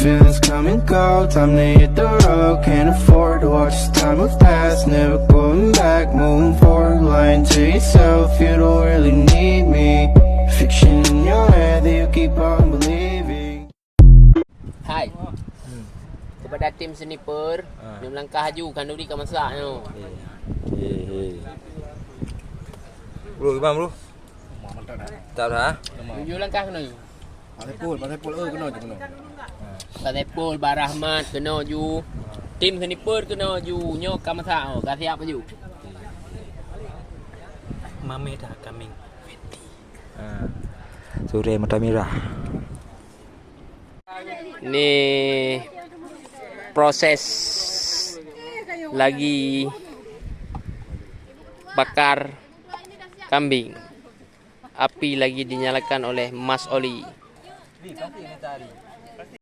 Feelings come and go, time to hit the road. Can't afford to watch this time move past. Never going back, moving forward. Lying to yourself, you don't really need me. Fiction in your head that you keep on believing. Hai. Kepada tim sniper, dia melangkah haju kan duri kat masak tu. Bro, gimana bro? Tak dah. Tujuh langkah kena. Pasal pol kena je kena. Pasal pol Bar Rahmat kena ju. Tim sniper kena ju nyok kat masak tu. Kat siap ju. Mame dah coming. Sore mata merah. Ni proses lagi bakar kambing. Api lagi dinyalakan oleh Mas Oli.